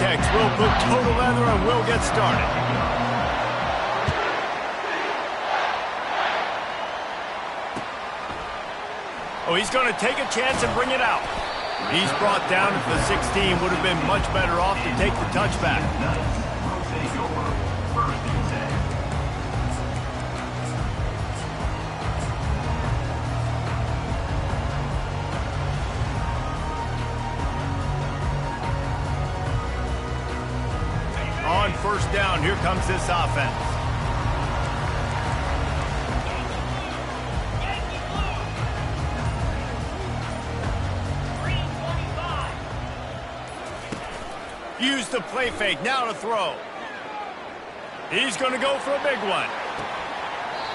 Vortex. We'll put total leather and we'll get started. Oh, he's going to take a chance and bring it out. He's brought down at the 16. Would have been much better off to take the touchback. On first down, here comes this offense. Use the play fake, now to throw. He's going to go for a big one.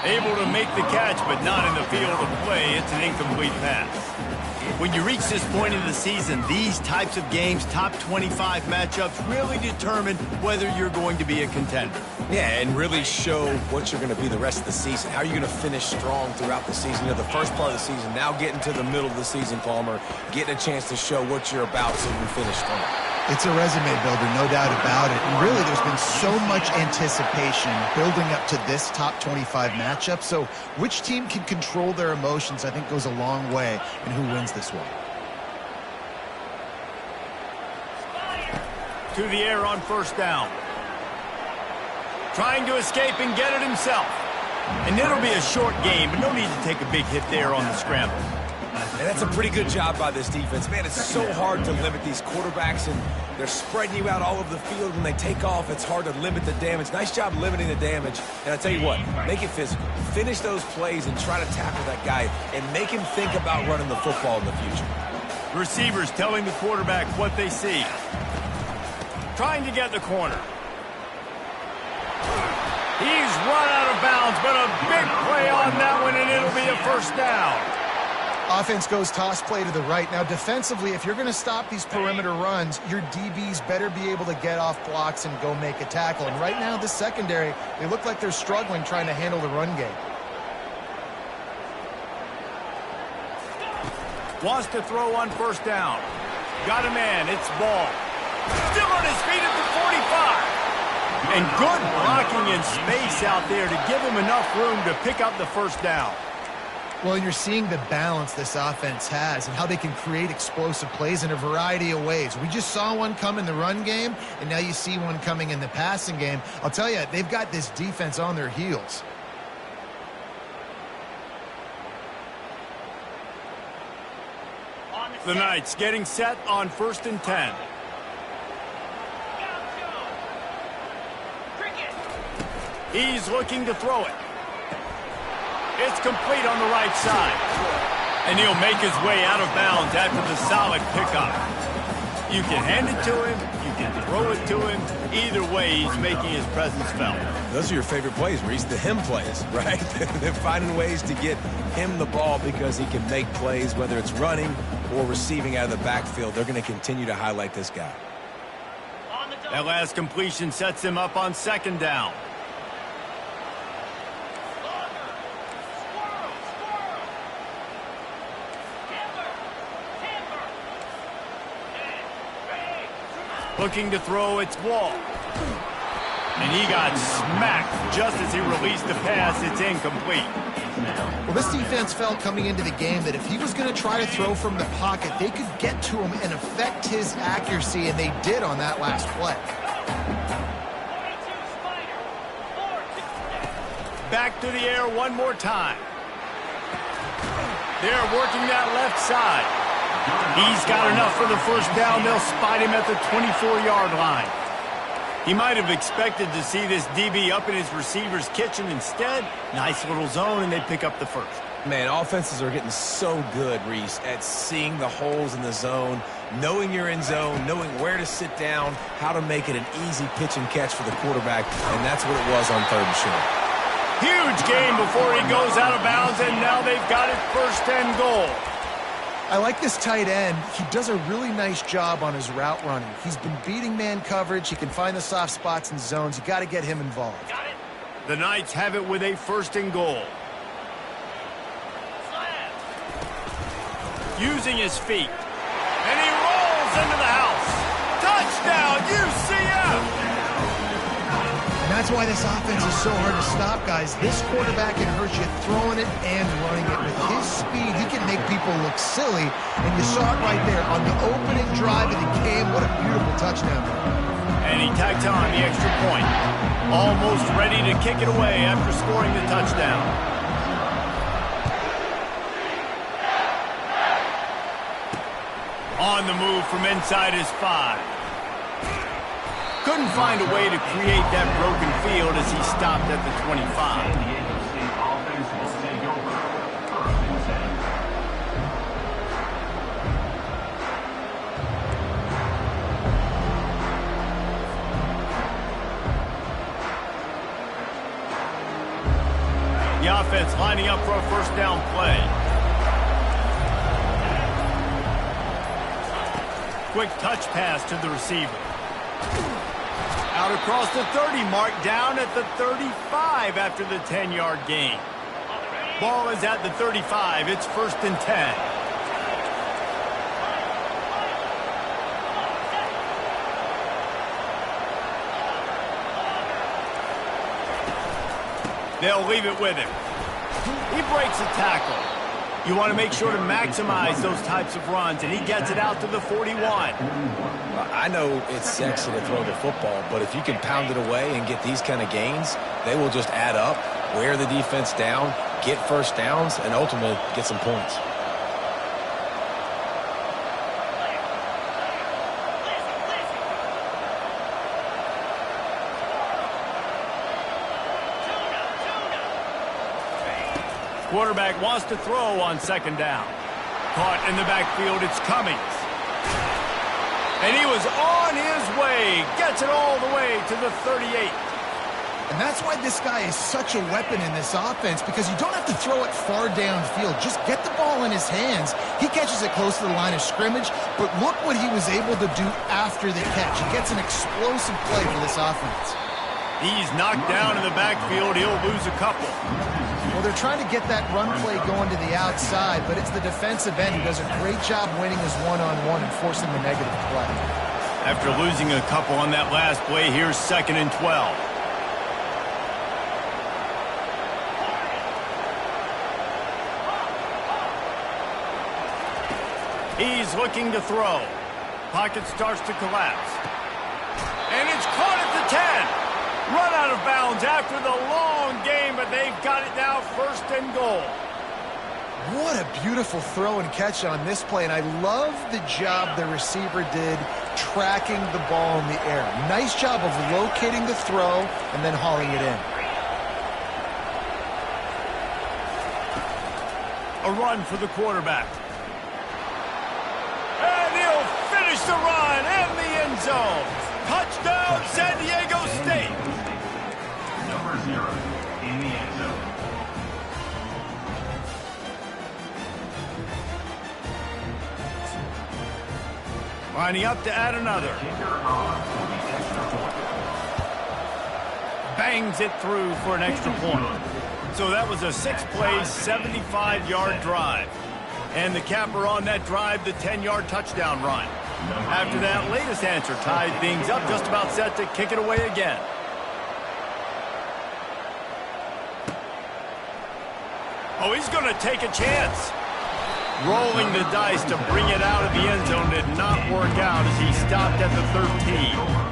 Able to make the catch, but not in the field of play. It's an incomplete pass. When you reach this point in the season, these types of games, top 25 matchups, really determine whether you're going to be a contender. Yeah, and really show what you're going to be the rest of the season. How are you going to finish strong throughout the season? You know, the first part of the season, now getting to the middle of the season, Palmer, getting a chance to show what you're about so you can finish strong. It's a resume builder, no doubt about it. And really, there's been so much anticipation building up to this top 25 matchup. So which team can control their emotions, I think, goes a long way in who wins this one. To the air on first down. Trying to escape and get it himself. And it'll be a short game, but no need to take a big hit there on the scramble. And that's a pretty good job by this defense. Man, it's so hard to limit these quarterbacks, and they're spreading you out all over the field. When they take off, it's hard to limit the damage. Nice job limiting the damage. And I tell you what, make it physical. Finish those plays and try to tackle that guy and make him think about running the football in the future. Receivers telling the quarterback what they see. Trying to get the corner. He's run out of bounds, but a big play on that one, and it'll be a first down. Offense goes toss play to the right. Now, defensively, if you're going to stop these perimeter runs, your DBs better be able to get off blocks and go make a tackle. And right now, the secondary, they look like they're struggling trying to handle the run game. Wants to throw on first down. Got a man. It's Ball. Still on his feet at the 45. And good blocking in space out there to give him enough room to pick up the first down. Well, you're seeing the balance this offense has and how they can create explosive plays in a variety of ways. We just saw one come in the run game, and now you see one coming in the passing game. I'll tell you, they've got this defense on their heels. The Knights getting set on 1st and 10. He's looking to throw it. It's complete on the right side. And he'll make his way out of bounds after the solid pickup. You can hand it to him. You can throw it to him. Either way, he's making his presence felt. Those are your favorite plays, Reese, the him plays, right? They're finding ways to get him the ball because he can make plays, whether it's running or receiving out of the backfield. They're going to continue to highlight this guy. That last completion sets him up on 2nd down. Looking to throw, it's Wall. And he got smacked just as he released the pass. It's incomplete. Well, this defense felt coming into the game that if he was going to try to throw from the pocket, they could get to him and affect his accuracy, and they did on that last play. Back to the air one more time. They're working that left side. He's got enough for the first down. They'll spot him at the 24-yard line. He might have expected to see this DB up in his receiver's kitchen. Instead, nice little zone, and they pick up the first. Man, offenses are getting so good, Reese, at seeing the holes in the zone, knowing you're in zone, knowing where to sit down, how to make it an easy pitch and catch for the quarterback, and that's what it was on 3rd and short. Huge game before he goes out of bounds, and now they've got it 1st and goal. I like this tight end. He does a really nice job on his route running. He's been beating man coverage. He can find the soft spots and zones. You got to get him involved. The Knights have it with a 1st and goal. Using his feet. And he rolls into the house. Touchdown, UCF! And that's why this offense is so hard to stop, guys. This quarterback can hurt you throwing it and running it. With his speed, he can make people look silly. And you saw it right there on the opening drive of the game. What a beautiful touchdown. And he tacked on the extra point. Almost ready to kick it away after scoring the touchdown. On the move from inside his 5. Couldn't find a way to create that broken field as he stopped at the 25. The offense lining up for a first down play. Quick touch pass to the receiver. Out across the 30 mark, down at the 35 after the 10-yard gain. Ball is at the 35. It's 1st and 10. They'll leave it with him. He breaks a tackle. You want to make sure to maximize those types of runs, and he gets it out to the 41. I know it's sexy to throw the football, but if you can pound it away and get these kind of gains, they will just add up, wear the defense down, get first downs, and ultimately get some points. Quarterback wants to throw on 2nd down. Caught in the backfield, it's Cummings. And he was on his way. Gets it all the way to the 38. And that's why this guy is such a weapon in this offense, because you don't have to throw it far downfield. Just get the ball in his hands. He catches it close to the line of scrimmage, but look what he was able to do after the catch. He gets an explosive play for this offense. He's knocked down in the backfield. He'll lose a couple. Well, they're trying to get that run play going to the outside, but it's the defensive end who does a great job winning his one-on-one and forcing the negative play. After losing a couple on that last play, here's 2nd and 12. He's looking to throw. Pocket starts to collapse. And it's caught at the 10. Run out of bounds after the long game, but they've got it now 1st and goal. What a beautiful throw and catch on this play, and I love the job the receiver did tracking the ball in the air. Nice job of locating the throw and then hauling it in. A run for the quarterback. And he'll finish the run in the end zone. Touchdown, San Diego State. Number 0 in the end zone. Lining up to add another. Bangs it through for an extra point. So that was a 6-play, 75-yard drive. And the capper on that drive, the 10-yard touchdown run. After that latest answer tied things up, just about set to kick it away again. Oh, he's going to take a chance. Rolling the dice to bring it out of the end zone did not work out as he stopped at the 13.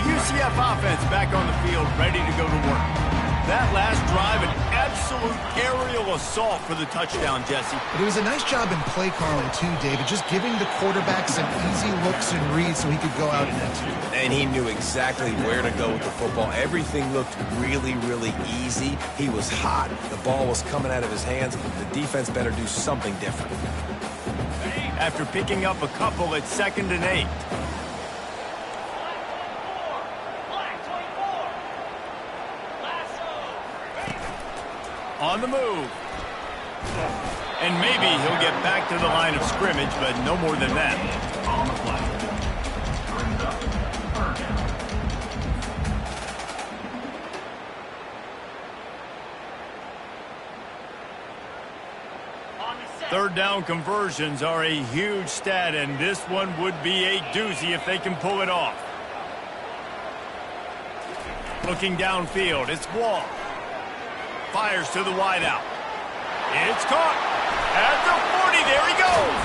UCF offense back on the field, ready to go to work. That last drive, an absolute aerial assault for the touchdown, Jesse. But it was a nice job in play calling, too, David, just giving the quarterback some easy looks and reads so he could go out and execute. And he knew exactly where to go with the football. Everything looked really, really easy. He was hot. The ball was coming out of his hands. The defense better do something different. After picking up a couple, it's 2nd and 8. On the move. And maybe he'll get back to the line of scrimmage, but no more than that. On the play. Brings up 3rd down. Third down conversions are a huge stat, and this one would be a doozy if they can pull it off. Looking downfield, it's Wall. Fires to the wideout. It's caught. At the 40, there he goes.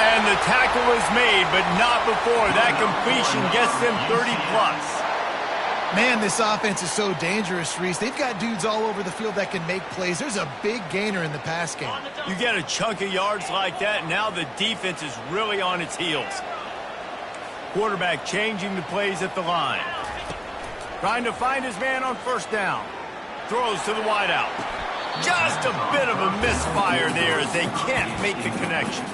And the tackle is made, but not before. That completion gets them 30+. Man, this offense is so dangerous, Reese. They've got dudes all over the field that can make plays. There's a big gainer in the pass game. You get a chunk of yards like that, now the defense is really on its heels. Quarterback changing the plays at the line. Trying to find his man on first down. Throws to the wideout. Just a bit of a misfire there as they can't make the connection.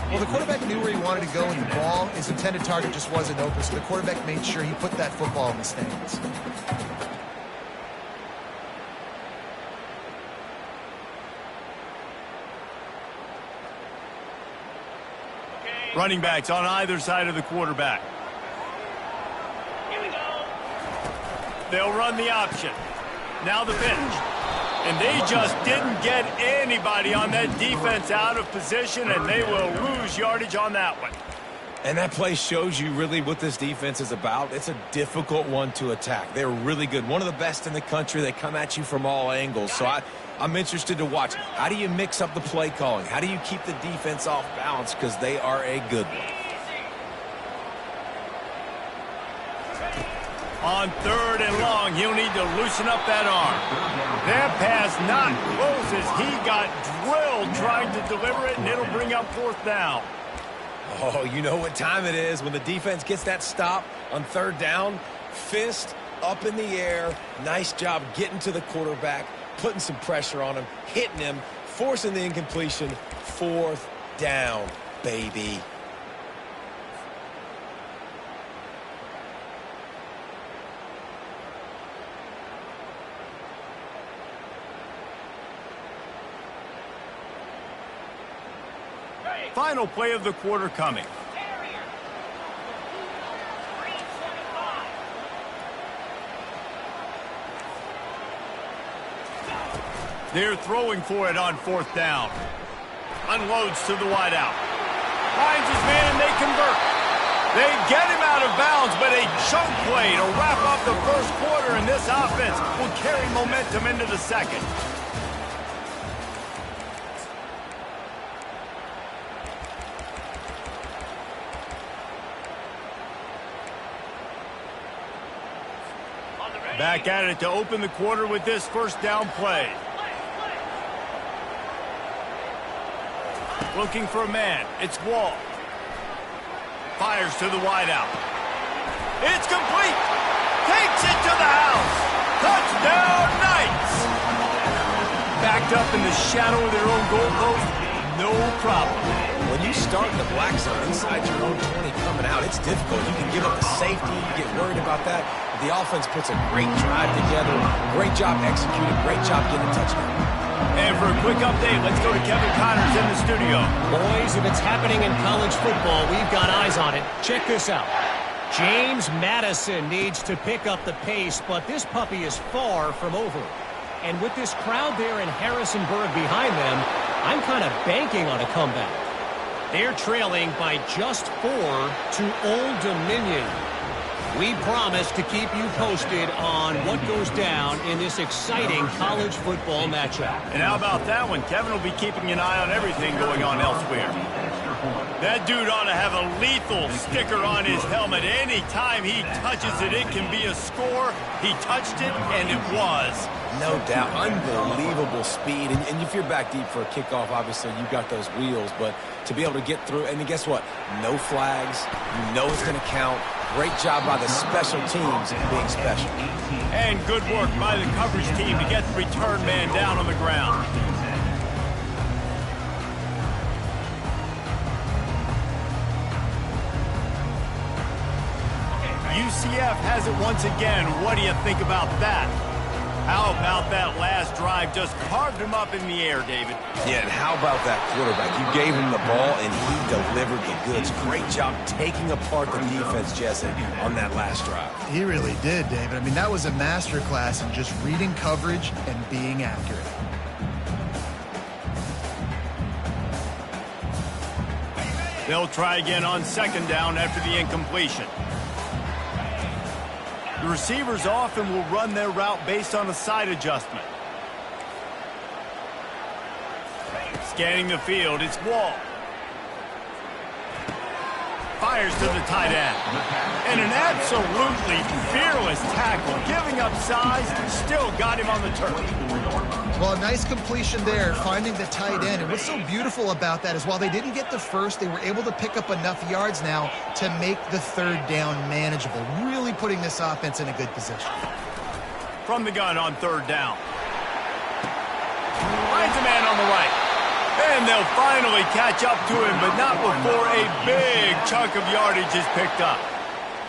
Well, the quarterback knew where he wanted to go with the ball. His intended target just wasn't open, so the quarterback made sure he put that football in the stands. Running backs on either side of the quarterback. Here we go. They'll run the option. Now the pitch. And they just didn't get anybody on that defense out of position, and they will lose yardage on that one. And that play shows you really what this defense is about. It's a difficult one to attack. They're really good. One of the best in the country. They come at you from all angles. So I'm interested to watch. How do you mix up the play calling? How do you keep the defense off balance? Because they are a good one. On third and long, he'll need to loosen up that arm. That pass not close as he got drilled trying to deliver it, and it'll bring up fourth down. Oh, you know what time it is. When the defense gets that stop on third down, fist up in the air. Nice job getting to the quarterback, putting some pressure on him, hitting him, forcing the incompletion. Fourth down, baby. Final play of the quarter coming. They're throwing for it on fourth down. Unloads to the wideout. Finds his man and they convert. They get him out of bounds, but a chunk play to wrap up the first quarter, and this offense will carry momentum into the second. Back at it to open the quarter with this first down play. Looking for a man. It's Wall. Fires to the wideout. It's complete. Takes it to the house. Touchdown, Knights. Backed up in the shadow of their own goalpost. No problem. When you start in the black zone inside your own 20 coming out, it's difficult. You can give up the safety. You get worried about that. The offense puts a great drive together. Great job executing. Great job getting a touchdown. And for a quick update, let's go to Kevin Connors in the studio. Boys, if it's happening in college football, we've got eyes on it. Check this out. James Madison needs to pick up the pace, but this puppy is far from over. And with this crowd there in Harrisonburg behind them, I'm kind of banking on a comeback. They're trailing by just 4 to Old Dominion. We promise to keep you posted on what goes down in this exciting college football matchup. And how about that one? Kevin will be keeping an eye on everything going on elsewhere. That dude ought to have a lethal sticker on his helmet. Anytime he touches it, it can be a score. He touched it, and it was. No doubt. Unbelievable speed. And if you're back deep for a kickoff, obviously you've got those wheels. But to be able to get through, and guess what? No flags. You know it's going to count. Great job by the special teams being special. And good work by the coverage team to get the return man down on the ground. UCF has it once again. What do you think about that? How about that last drive? Just carved him up in the air, David. Yeah, and how about that quarterback? You gave him the ball, and he delivered the goods. Great job taking apart the defense, Jesse, on that last drive. He really did, David. I mean, that was a masterclass in just reading coverage and being accurate. They'll try again on second down after the incompletion. The receivers often will run their route based on a side adjustment. Scanning the field, it's Wall. Fires to the tight end. And an absolutely fearless tackle, giving up size, still got him on the turf. Well, a nice completion there, finding the tight end. And what's so beautiful about that is while they didn't get the first, they were able to pick up enough yards now to make the third down manageable, really putting this offense in a good position. From the gun on third down. Finds a man on the right. And they'll finally catch up to him, but not before a big chunk of yardage is picked up.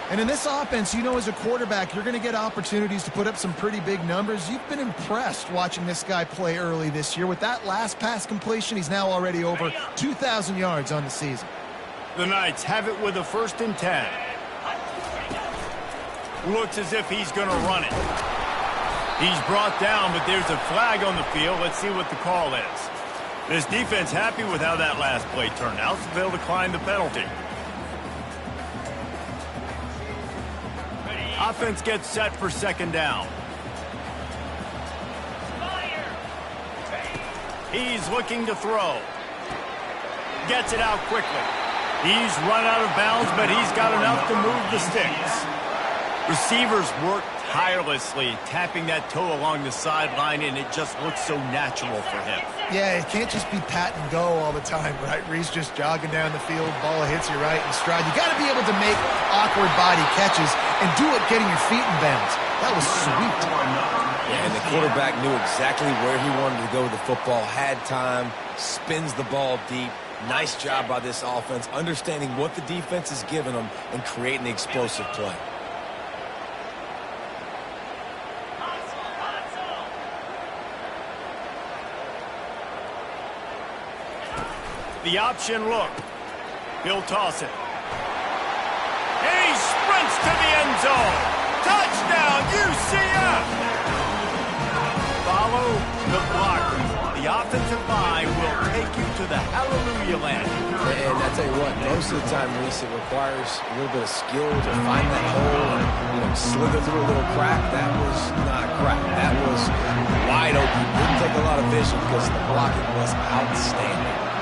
And in this offense, you know, as a quarterback, you're going to get opportunities to put up some pretty big numbers. You've been impressed watching this guy play early this year. With that last pass completion, he's now already over 2,000 yards on the season. The Knights have it with a 1st and 10. Looks as if he's going to run it. He's brought down, but there's a flag on the field. Let's see what the call is. This defense happy with how that last play turned out, so they'll decline the penalty. Offense gets set for second down. He's looking to throw. Gets it out quickly. He's run out of bounds, but he's got enough to move the sticks. Receivers work tirelessly, tapping that toe along the sideline, and it just looks so natural for him. Yeah, it can't just be pat and go all the time, right? Reese just jogging down the field, ball hits you right in stride. You got to be able to make awkward body catches and do it getting your feet in bounds. That was sweet. Yeah, and the quarterback knew exactly where he wanted to go with the football, had time, spins the ball deep. Nice job by this offense, understanding what the defense is giving them and creating the explosive play. The option look. He'll toss it. And he sprints to the end zone. Touchdown, UCF! Follow the blocker. The offensive line will take you to the hallelujah land. And I tell you what, most of the time, Reese, it requires a little bit of skill to find that hole and, slither through a little crack. That was not a crack. That was wide open. Didn't take a lot of vision because the blocking was outstanding.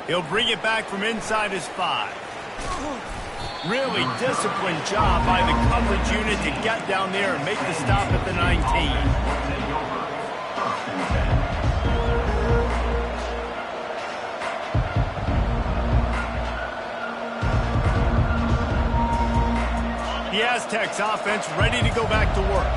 He'll bring it back from inside his 5. Really disciplined job by the coverage unit to get down there and make the stop at the 19. The Aztecs offense ready to go back to work.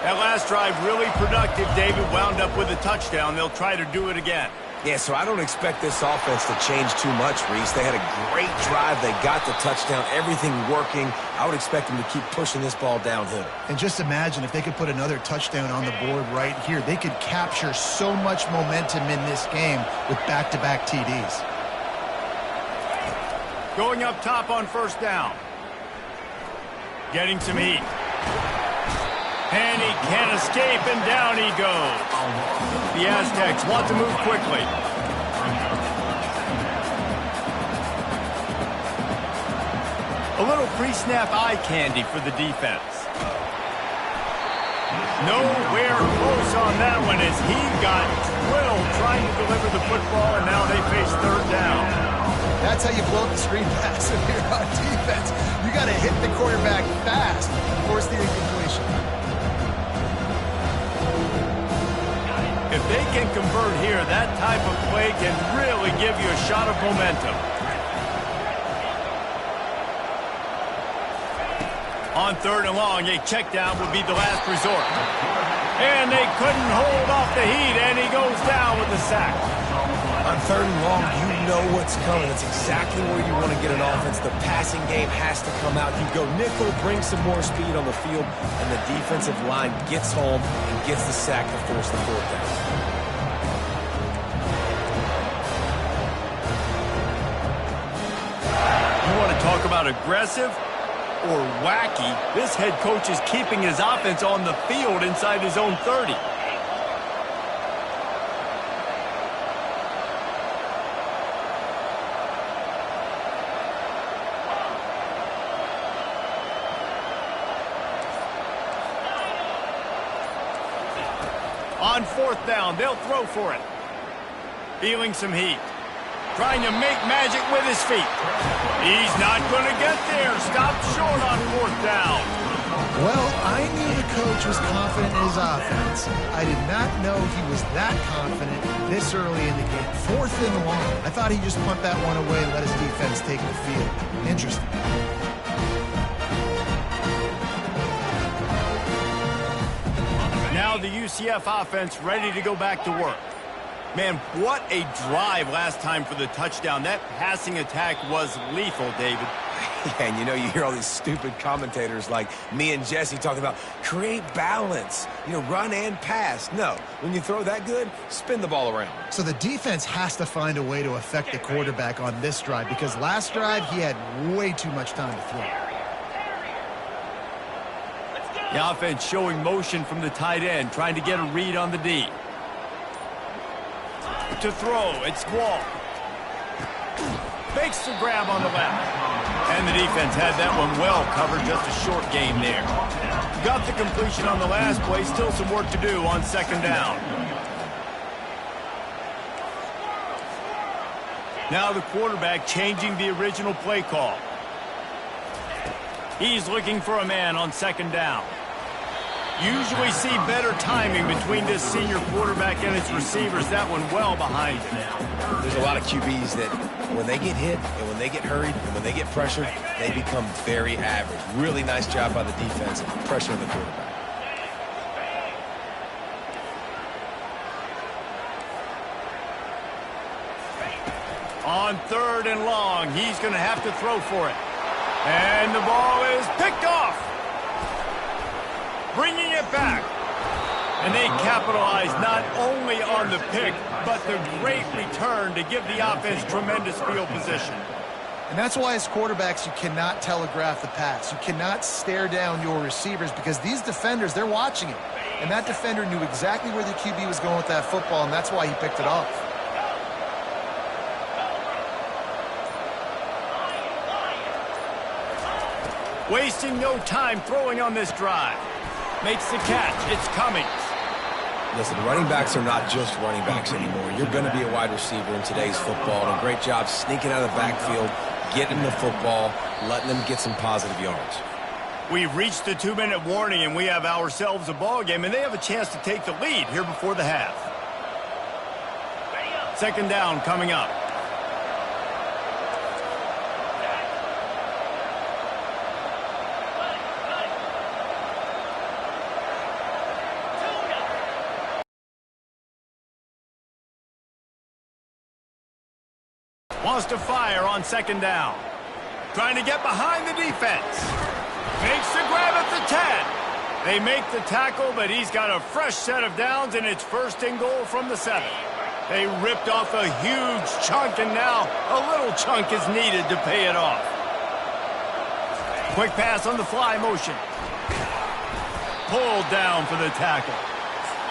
That last drive really productive. David wound up with a touchdown. They'll try to do it again. Yeah, so I don't expect this offense to change too much, Reese. They had a great drive. They got the touchdown, everything working. I would expect them to keep pushing this ball downhill. And just imagine if they could put another touchdown on the board right here. They could capture so much momentum in this game with back-to-back TDs. Going up top on first down. Getting some heat. And he can't escape, and down he goes. The Aztecs want to move quickly. A little pre-snap eye candy for the defense. Nowhere close on that one as he got drilled trying to deliver the football, and now they face third down. That's how you blow up the screen pass if you're on defense. You got to hit the quarterback fast to force the incompletion. If they can convert here, that type of play can really give you a shot of momentum. On third and long, a check down would be the last resort. And they couldn't hold off the heat, and he goes down with the sack. On third and long, you know what's coming. It's exactly where you want to get an offense. The passing game has to come out. You go nickel, bring some more speed on the field, and the defensive line gets home and gets the sack to force the fourth down. You want to talk about aggressive or wacky? This head coach is keeping his offense on the field inside his own 30. On fourth down, they'll throw for it. Feeling some heat. Trying to make magic with his feet. He's not going to get there. Stopped short on fourth down. Well, I knew the coach was confident in his offense. I did not know he was that confident this early in the game. Fourth and long. I thought he'd just punt that one away and let his defense take the field. Interesting. Now the UCF offense ready to go back to work. Man, what a drive last time for the touchdown. That passing attack was lethal, David. Yeah, and you hear all these stupid commentators like me and Jesse talking about create balance, run and pass. No, when you throw that good, spin the ball around. So the defense has to find a way to affect the quarterback on this drive because last drive he had way too much time to throw. The offense showing motion from the tight end, trying to get a read on the D. To throw, it's Wall. Makes the grab on the left. And the defense had that one well covered, just a short game there. Got the completion on the last play, still some work to do on second down. Now the quarterback changing the original play call. He's looking for a man on second down. Usually see better timing between this senior quarterback and his receivers. That one well behind him. There's a lot of QBs that when they get hit and when they get hurried and when they get pressured, they become very average. Really nice job by the defense pressuring the quarterback. On third and long, he's going to have to throw for it. And the ball is picked off. Bringing it back. And they capitalize not only on the pick, but the great return to give the offense tremendous field position. And that's why as quarterbacks you cannot telegraph the pass. You cannot stare down your receivers because these defenders, they're watching it. And that defender knew exactly where the QB was going with that football, and that's why he picked it off. Wasting no time throwing on this drive. Makes the catch. It's Cummings. Listen, running backs are not just running backs anymore. You're going to be a wide receiver in today's football. And a great job sneaking out of the backfield, getting the football, letting them get some positive yards. We've reached the 2-minute warning, and we have ourselves a ball game, and they have a chance to take the lead here before the half. Second down coming up. Wants to fire on second down. Trying to get behind the defense. Makes the grab at the 10. They make the tackle, but he's got a fresh set of downs, and it's first and goal from the 7. They ripped off a huge chunk, and now a little chunk is needed to pay it off. Quick pass on the fly motion. Pulled down for the tackle.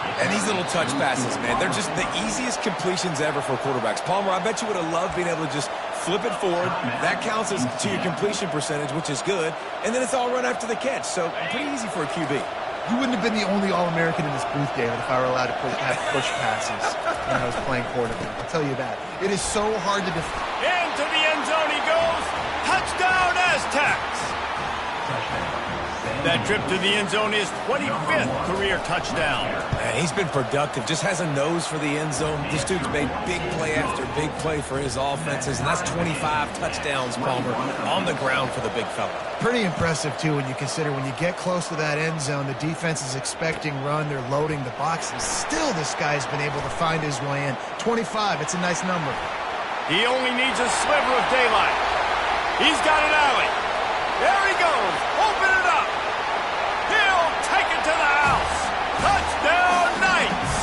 And these little touch passes, man, they're just the easiest completions ever for quarterbacks. Palmer, I bet you would have loved being able to just flip it forward. That counts as to your completion percentage, which is good. And then it's all run after the catch. So pretty easy for a QB. You wouldn't have been the only All-American in this booth, David, if I were allowed to have push passes when I was playing quarterback. I'll tell you that. It is so hard to defend. Into the end zone he goes. Touchdown, Aztecs. That trip to the end zone is 25th career touchdown. Man, he's been productive, just has a nose for the end zone. This dude's made big play after big play for his offenses, and that's 25 touchdowns, Palmer, on the ground for the big fella. Pretty impressive, too, when you consider when you get close to that end zone, the defense is expecting run, they're loading the box, and still this guy's been able to find his way in. 25, it's a nice number. He only needs a sliver of daylight. He's got an alley. There he goes. Open it up. He'll take it to the house. Touchdown, Knights.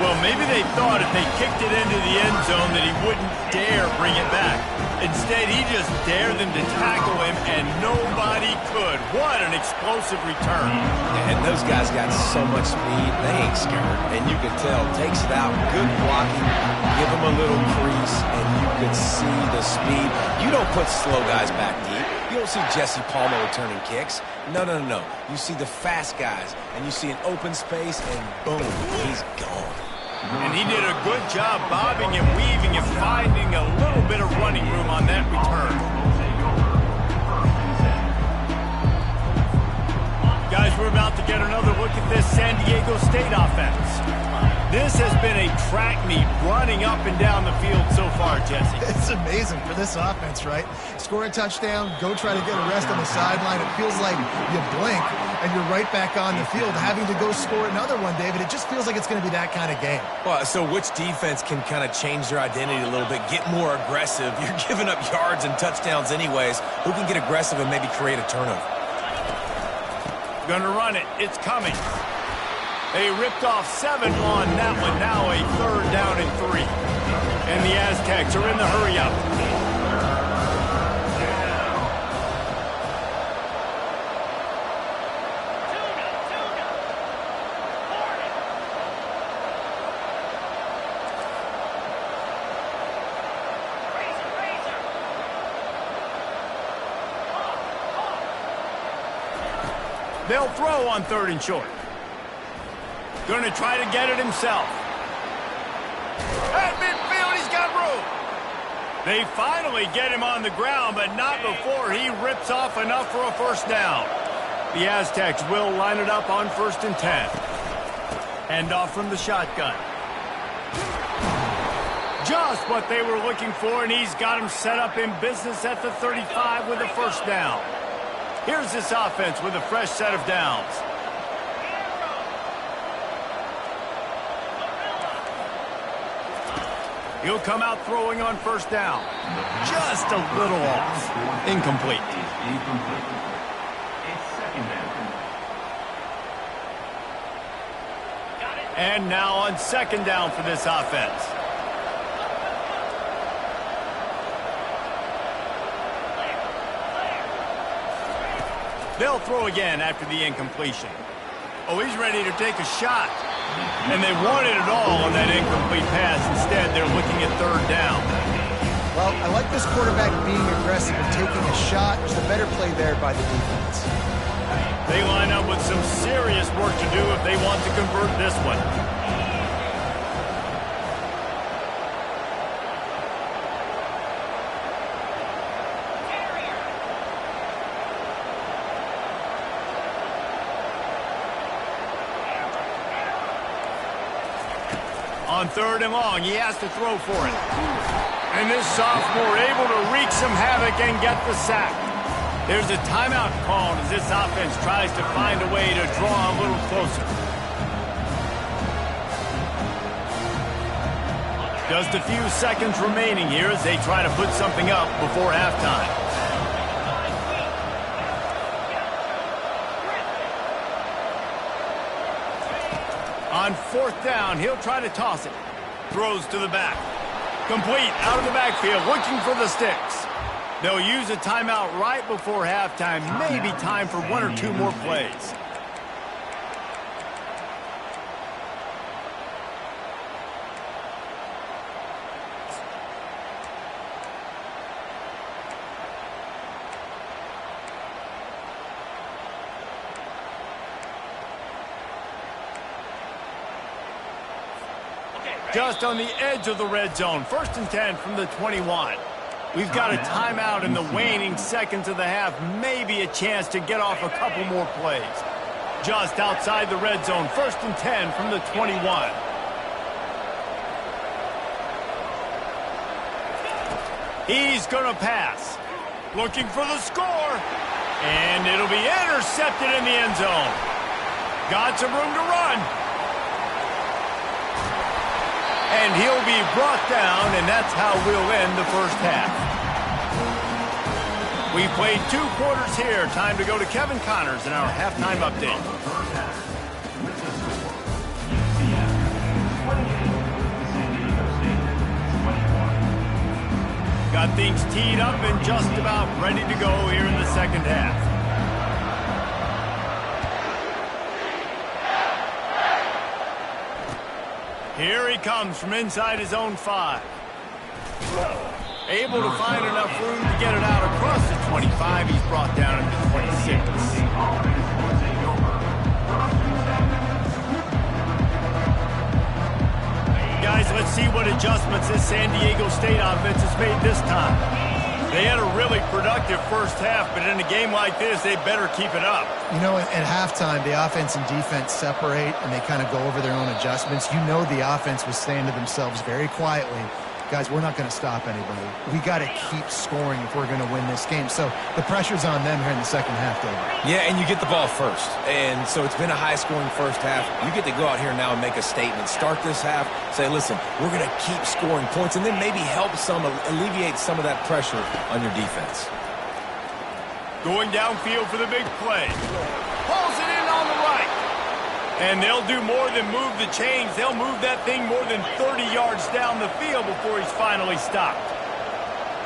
Well, maybe they thought if they kicked it into the end zone that he wouldn't dare bring it back. Instead, he just dared them to tackle him, and nobody could. What an explosive return. And those guys got so much speed, they ain't scared. And you can tell, takes it out, good blocking, give him a little crease, and you could see the speed. You don't put slow guys back deep. You don't see Jesse Palmer returning kicks. No. You see the fast guys, and you see an open space, and boom, he's gone. And he did a good job bobbing and weaving and finding a little bit of running room on that return. Guys, we're about to get another look at this San Diego State offense. This has been a track meet running up and down the field so far, Jesse. It's amazing for this offense, right? Score a touchdown, go try to get a rest on the sideline. It feels like you blink and you're right back on the field having to go score another one, David. It just feels like it's going to be that kind of game. Well, so which defense can kind of change their identity a little bit, get more aggressive? You're giving up yards and touchdowns anyways. Who can get aggressive and maybe create a turnover? Gonna run it. It's coming. They ripped off 7 on that one. Now a 3rd down and 3. And the Aztecs are in the hurry up. They'll throw on 3rd and short. Going to try to get it himself. At midfield, he's got room. They finally get him on the ground, but not before he rips off enough for a 1st down. The Aztecs will line it up on 1st and 10. Hand off from the shotgun. Just what they were looking for, and he's got him set up in business at the 35 with a 1st down. Here's this offense with a fresh set of downs. He'll come out throwing on 1st down. Just a little off. Incomplete. It's 2nd down. And now on 2nd down for this offense. They'll throw again after the incompletion. Oh, he's ready to take a shot. And they wanted it all on that incomplete pass. Instead, they're looking at 3rd down. Well, I like this quarterback being aggressive and taking a shot. There's a better play there by the defense. They line up with some serious work to do if they want to convert this one. On 3rd and long, he has to throw for it. And this sophomore able to wreak some havoc and get the sack. There's a timeout called as this offense tries to find a way to draw a little closer. Just a few seconds remaining here as they try to put something up before halftime. On 4th down, he'll try to toss it. Throws to the back. Complete out of the backfield, looking for the sticks. They'll use a timeout right before halftime. Maybe time for 1 or 2 more plays. Just on the edge of the red zone. 1st and 10 from the 21. We've got a timeout in the waning seconds of the half. Maybe a chance to get off a couple more plays. Just outside the red zone. 1st and 10 from the 21. He's going to pass. Looking for the score. And it'll be intercepted in the end zone. Got some room to run. And he'll be brought down, and that's how we'll end the 1st half. We played 2 quarters here. Time to go to Kevin Connors in our halftime update. Got things teed up and just about ready to go here in the 2nd half. Here he comes from inside his own 5. Able to find enough room to get it out across the 25. He's brought down into 26. Guys, let's see what adjustments this San Diego State offense has made this time. They had a really productive first half, but in a game like this, they better keep it up. You know, at halftime, the offense and defense separate, and they kind of go over their own adjustments. You know the offense was saying to themselves very quietly, guys, we're not going to stop anybody. We got to keep scoring if we're going to win this game. So the pressure's on them here in the second half, David. Yeah, and you get the ball first. And so it's been a high-scoring first half. You get to go out here now and make a statement. Start this half, say, listen, we're going to keep scoring points, and then maybe help alleviate some of that pressure on your defense. Going downfield for the big play. Pulls it in on the right. And they'll do more than move the chains. They'll move that thing more than 30 yards down the field before he's finally stopped.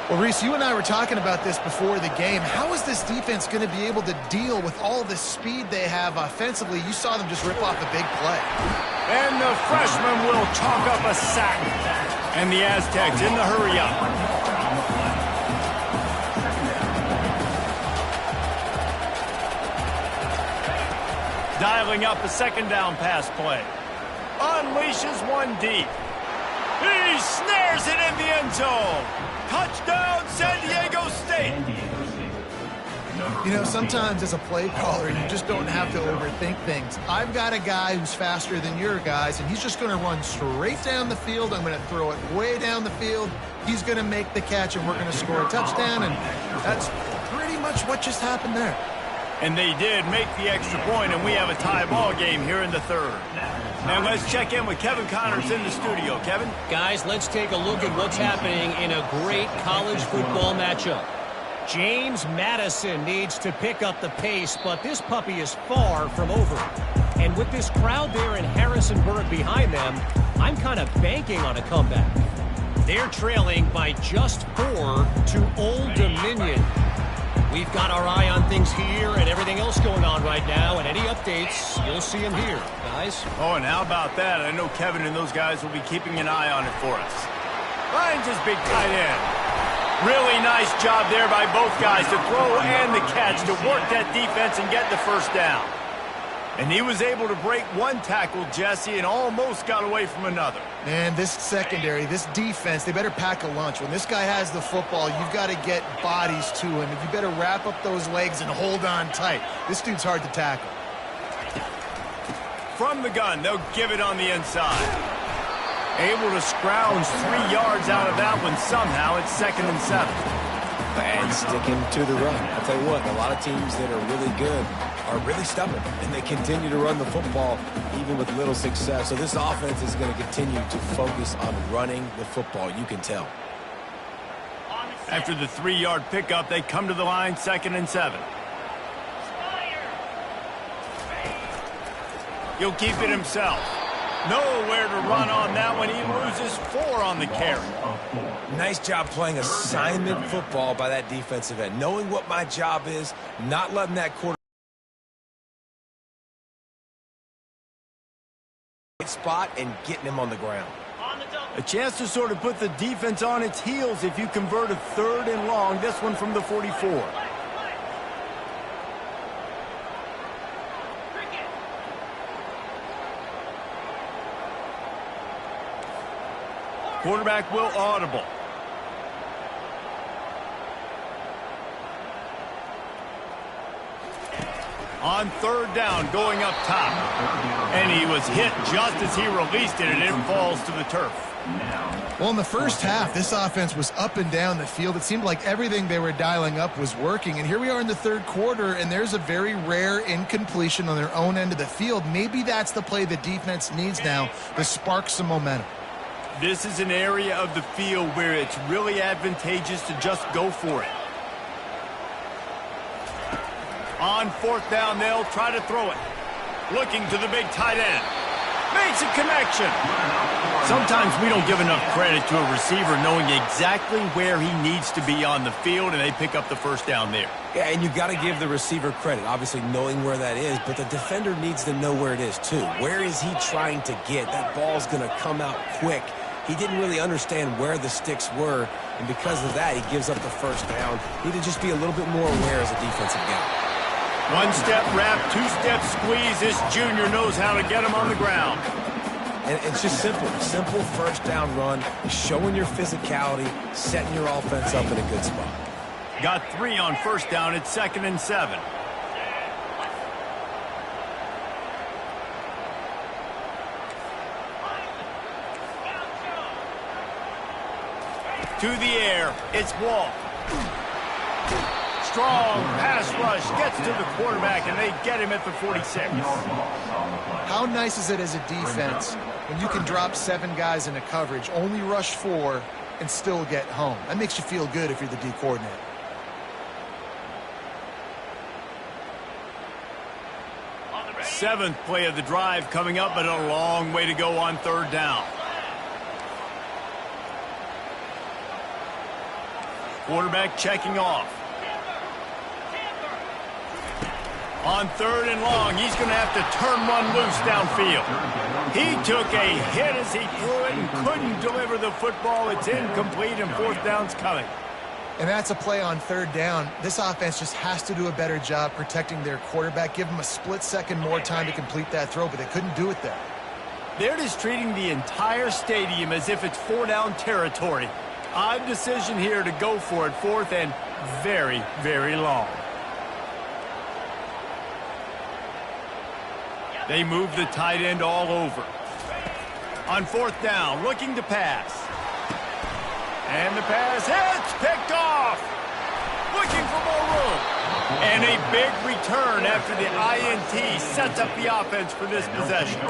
Well, Reese, you and I were talking about this before the game. How is this defense going to be able to deal with all the speed they have offensively? You saw them just rip off a big play. And the freshman will chalk up a sack. And the Aztecs in the hurry-up. Dialing up a second down pass play. Unleashes one deep. He snares it in the end zone. Touchdown, San Diego State. You know, sometimes as a play caller, you just don't have to overthink things. I've got a guy who's faster than your guys, and he's just going to run straight down the field. I'm going to throw it way down the field. He's going to make the catch, and we're going to score a touchdown, and that's pretty much what just happened there. And they did make the extra point, and we have a tie ball game here in the third. Now let's check in with Kevin Connors in the studio. Kevin? Guys, let's take a look at what's happening in a great college football matchup. James Madison needs to pick up the pace, but this puppy is far from over. And with this crowd there in Harrisonburg behind them, I'm kind of banking on a comeback. They're trailing by just 4 to Old Dominion. We've got our eye on things here and everything else going on right now, and any updates, you'll see them here, guys. Oh, and how about that? I know Kevin and those guys will be keeping an eye on it for us. Finds his big tight end. Really nice job there by both guys to throw and the catch to work that defense and get the first down. And he was able to break one tackle, Jesse, and almost got away from another. Man, this secondary, this defense, they better pack a lunch. When this guy has the football, you've got to get bodies to him. And you better wrap up those legs and hold on tight. This dude's hard to tackle. From the gun, they'll give it on the inside. Able to scrounge 3 yards out of that one somehow. It's 2nd and 7. And sticking to the run. I'll tell you what, a lot of teams that are really good are really stubborn, and they continue to run the football even with little success. So this offense is going to continue to focus on running the football. You can tell. After the 3-yard pickup, they come to the line, 2nd and 7. He'll keep it himself. Nowhere to run on that one. He loses 4 on the carry. Nice job playing assignment football by that defensive end. Knowing what my job is, not letting that quarterback spot and getting him on the ground. A chance to sort of put the defense on its heels if you convert a 3rd and long. This one from the 44. Quarterback will audible. On 3rd down, going up top. And he was hit just as he released it, and it falls to the turf. Well, in the first half, this offense was up and down the field. It seemed like everything they were dialing up was working. And here we are in the 3rd quarter, and there's a very rare incompletion on their own end of the field. Maybe that's the play the defense needs now to spark some momentum. This is an area of the field where it's really advantageous to just go for it. On 4th down, they'll try to throw it. Looking to the big tight end. Makes a connection. Sometimes we don't give enough credit to a receiver knowing exactly where he needs to be on the field, and they pick up the 1st down there. Yeah, and you got to give the receiver credit, obviously knowing where that is, but the defender needs to know where it is too. Where is he trying to get? That ball's going to come out quick. He didn't really understand where the sticks were, and because of that, he gives up the first down. He need to just be a little bit more aware as a defensive guy. One-step wrap, two-step squeeze. This junior knows how to get him on the ground. And it's just simple. Simple first down run, showing your physicality, setting your offense up in a good spot. Got 3 on first down. It's 2nd and 7. To the air. It's Walt. Strong pass rush. Gets to the quarterback, and they get him at the 46. How nice is it as a defense when you can drop 7 guys into coverage, only rush 4, and still get home? That makes you feel good if you're the D coordinator. Seventh play of the drive coming up, but a long way to go on 3rd down. Quarterback checking off. On 3rd and long, he's going to have to turn one loose downfield. He took a hit as he threw it and couldn't deliver the football. It's incomplete, and 4th down's coming. And that's a play on 3rd down. This offense just has to do a better job protecting their quarterback. Give him a split second more time to complete that throw, but they couldn't do it there. They're just treating the entire stadium as if it's 4-down territory. Odd decision here to go for it, 4th and very, very long. They move the tight end all over. On 4th down, looking to pass. And the pass hits, picked off. Looking for more room. And a big return after the INT sets up the offense for this possession.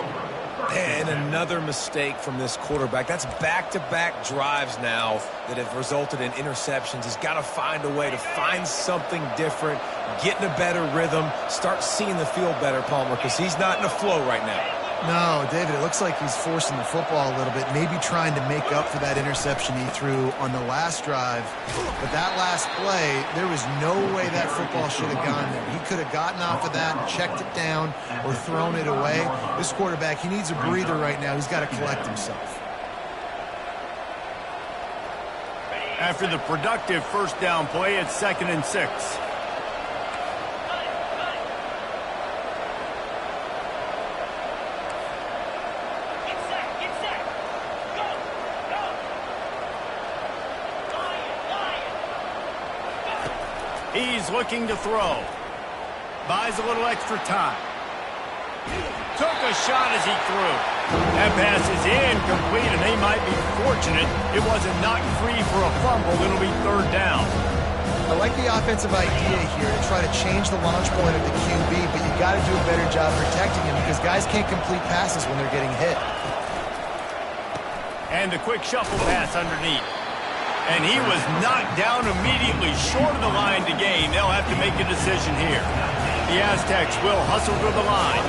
And another mistake from this quarterback. That's back-to-back drives now that have resulted in interceptions. He's got to find a way to find something different, get in a better rhythm, start seeing the field better, Palmer, because he's not in a flow right now. No, David, it looks like he's forcing the football a little bit, maybe trying to make up for that interception he threw on the last drive. But that last play, there was no way that football should have gone there. He could have gotten off of that and checked it down or thrown it away. This quarterback, he needs a breather right now. He's got to collect himself. After the productive first down play, it's 2nd and 6. He's looking to throw. Buys a little extra time. Took a shot as he threw. That pass is incomplete, and they might be fortunate it wasn't knocked free for a fumble. It'll be 3rd down. I like the offensive idea here to try to change the launch point of the QB, but you got to do a better job protecting him because guys can't complete passes when they're getting hit. And the quick shuffle pass underneath. And he was knocked down immediately short of the line to gain. They'll have to make a decision here. The Aztecs will hustle to the line.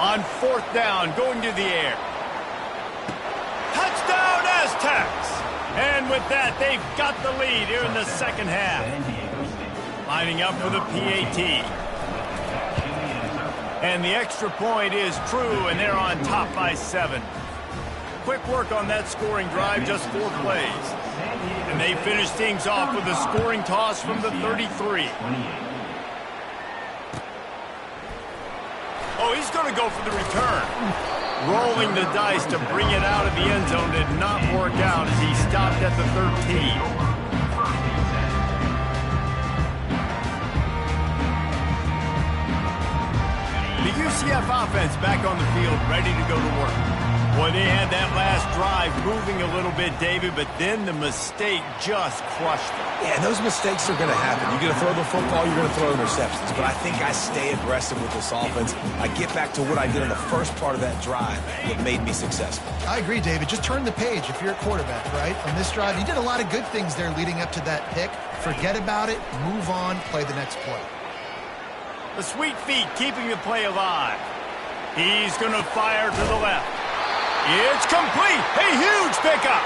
On 4th down, going to the air. Touchdown, Aztecs! And with that, they've got the lead here in the 2nd half. Lining up for the PAT. And the extra point is true, and they're on top by 7. Quick work on that scoring drive, just 4 plays. And they finish things off with a scoring toss from the 33. Oh, he's going to go for the return. Rolling the dice to bring it out of the end zone did not work out as he stopped at the 13. The UCF offense back on the field, ready to go to work. Boy, they had that last drive moving a little bit, David, but then the mistake just crushed them. Yeah, those mistakes are going to happen. You're going to throw the football, you're going to throw interceptions. But I think I stay aggressive with this offense. I get back to what I did in the first part of that drive that made me successful. I agree, David. Just turn the page if you're a quarterback, right? On this drive, you did a lot of good things there leading up to that pick. Forget about it, move on, play the next play. The sweet feet keeping the play alive. He's going to fire to the left. It's complete. A huge pickup.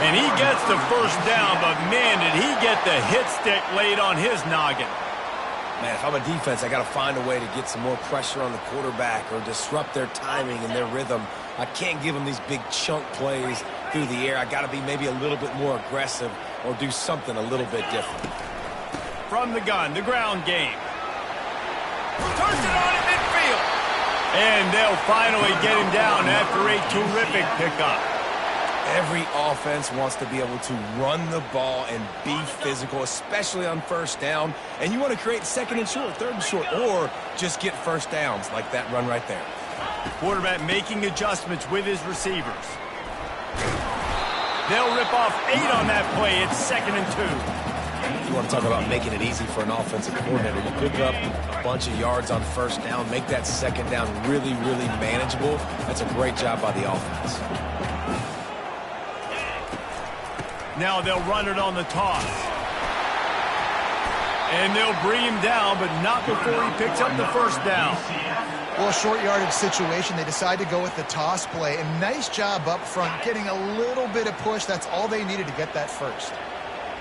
And he gets the first down, but man, did he get the hit stick laid on his noggin. Man, if I'm a defense, I got to find a way to get some more pressure on the quarterback or disrupt their timing and their rhythm. I can't give them these big chunk plays through the air. I got to be maybe a little bit more aggressive or do something a little bit different. From the gun, the ground game. Turns it on in midfield. And they'll finally get him down after a terrific pickup. Every offense wants to be able to run the ball and be physical, especially on first down. And you want to create second and short, third and short, or just get first downs like that run right there. The quarterback making adjustments with his receivers. They'll rip off 8 on that play. It's 2nd and 2. You want to talk about making it easy for an offensive coordinator. You pick up a bunch of yards on first down, make that second down really, really manageable. That's a great job by the offense. Now they'll run it on the toss. And they'll bring him down, but not before he picks up the first down. Well, a short yardage situation, they decide to go with the toss play. And nice job up front, getting a little bit of push. That's all they needed to get that first.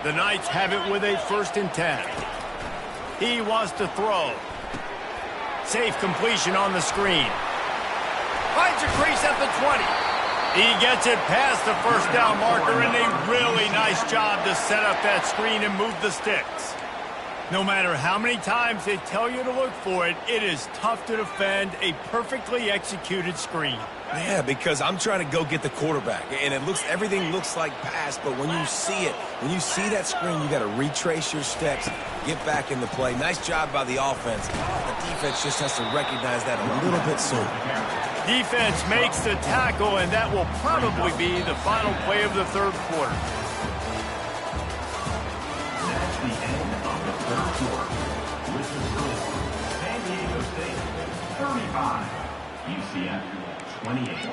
The Knights have it with a 1st and 10. He wants to throw. Safe completion on the screen. Finds a crease at the 20. He gets it past the first down marker, and a really nice job to set up that screen and move the sticks. No matter how many times they tell you to look for it, it is tough to defend a perfectly executed screen. Yeah, because I'm trying to go get the quarterback, and everything looks like pass, but when you see it, when you see that screen, you got to retrace your steps, get back in the play. Nice job by the offense. The defense just has to recognize that a little bit sooner. Defense makes the tackle, and that will probably be the final play of the 3rd quarter. That's the end of the 3rd quarter. With the score, San Diego State 35, UCF 28.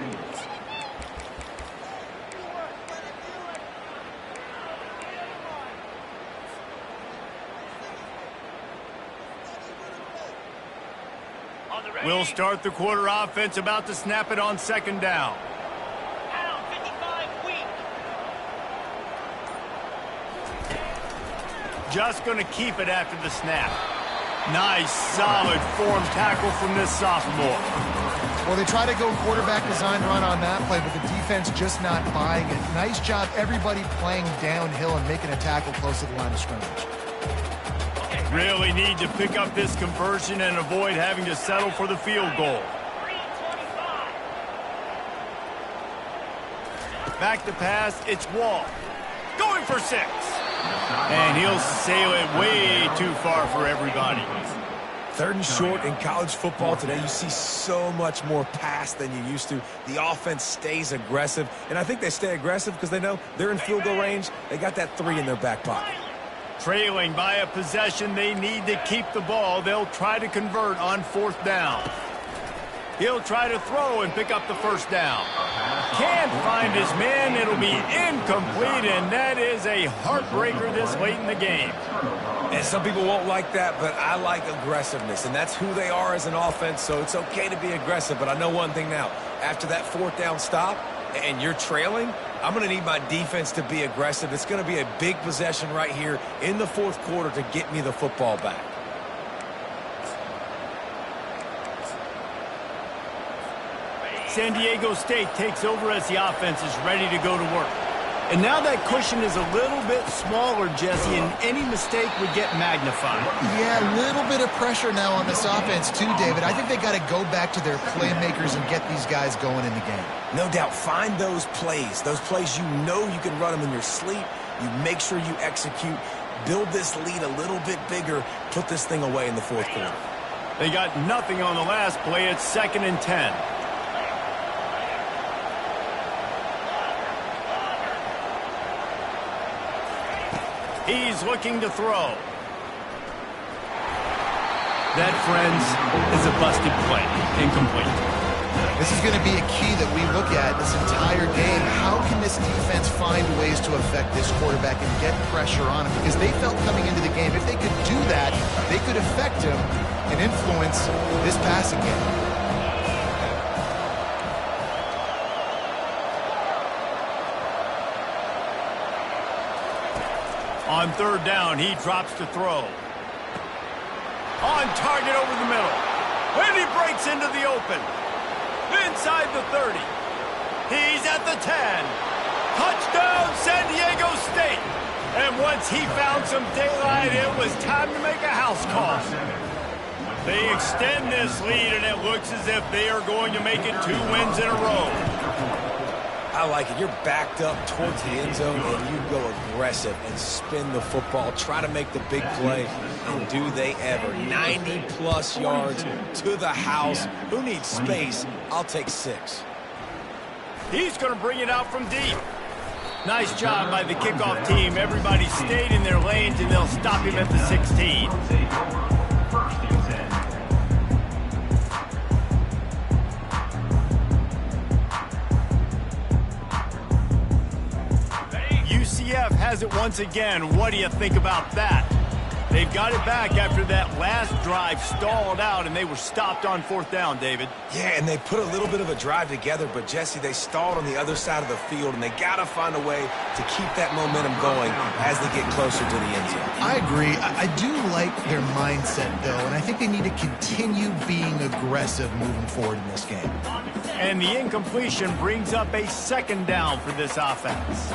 We'll start the quarter offense, about to snap it on 2nd down. Just going to keep it after the snap. Nice, solid form tackle from this sophomore. Well, they try to go quarterback design run on that play, but the defense just not buying it. Nice job, everybody playing downhill and making a tackle close to the line of scrimmage. Really need to pick up this conversion and avoid having to settle for the field goal. Back to pass, it's Wall. Going for 6. And he'll sail it way too far for everybody. 3rd and short in college football today, you see so much more pass than you used to. The offense stays aggressive, and I think they stay aggressive because they know they're in field goal range. They got that 3 in their back pocket. Trailing by a possession, they need to keep the ball. They'll try to convert on 4th down. He'll try to throw and pick up the first down. Can't find his man. It'll be incomplete, and that is a heartbreaker this late in the game. And some people won't like that, but I like aggressiveness, and that's who they are as an offense, so it's okay to be aggressive. But I know one thing now. After that 4th down stop and you're trailing, I'm going to need my defense to be aggressive. It's going to be a big possession right here in the 4th quarter to get me the football back. San Diego State takes over as the offense is ready to go to work. And now that cushion is a little bit smaller, Jesse, and any mistake would get magnified. Yeah, a little bit of pressure now on this offense too, David. I think they got to go back to their playmakers and get these guys going in the game. No doubt, find those plays you know you can run them in your sleep. You make sure you execute, build this lead a little bit bigger, put this thing away in the 4th quarter. They got nothing on the last play. It's 2nd and 10. He's looking to throw. That, friends, is a busted play. Incomplete. This is going to be a key that we look at this entire game. How can this defense find ways to affect this quarterback and get pressure on him? Because they felt coming into the game, if they could do that, they could affect him and influence this passing game. On third down, he drops to throw. On target over the middle. And he breaks into the open. Inside the 30. He's at the 10. Touchdown, San Diego State. And once he found some daylight, it was time to make a house call. They extend this lead, and it looks as if they are going to make it 2 wins in a row. I like it. You're backed up towards the end zone, and you go aggressive and spin the football. Try to make the big play, and do they ever. 90-plus yards to the house. Who needs space? I'll take 6. He's going to bring it out from deep. Nice job by the kickoff team. Everybody stayed in their lanes, and they'll stop him at the 16. UCF has it once again. What do you think about that? They've got it back after that last drive stalled out, and they were stopped on 4th down, David. Yeah, and they put a little bit of a drive together, but, Jesse, they stalled on the other side of the field, and they got to find a way to keep that momentum going as they get closer to the end zone. I agree. I do like their mindset, though, and I think they need to continue being aggressive moving forward in this game. And the incompletion brings up a 2nd down for this offense.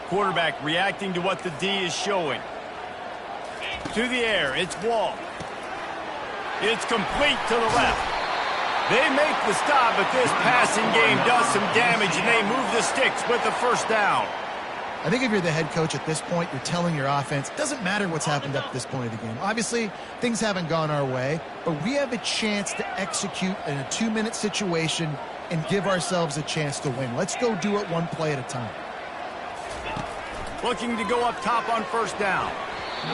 Quarterback reacting to what the D is showing. To the air, it's Wall. It's complete to the left. They make the stop, but this passing game does some damage, and they move the sticks with the 1st down. I think if you're the head coach at this point, you're telling your offense, it doesn't matter what's happened up to this point of the game. Obviously, things haven't gone our way, but we have a chance to execute in a 2-minute situation and give ourselves a chance to win. Let's go do it one play at a time. Looking to go up top on 1st down.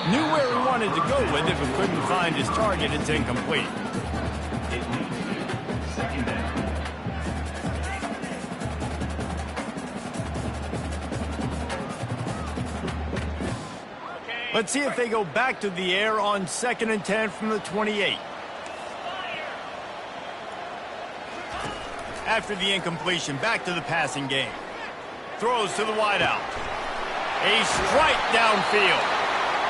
Knew where he wanted to go with it, but couldn't find his target. It's incomplete. Second down. Let's see if they go back to the air on 2nd and 10 from the 28. After the incompletion, back to the passing game. Throws to the wideout. A strike downfield.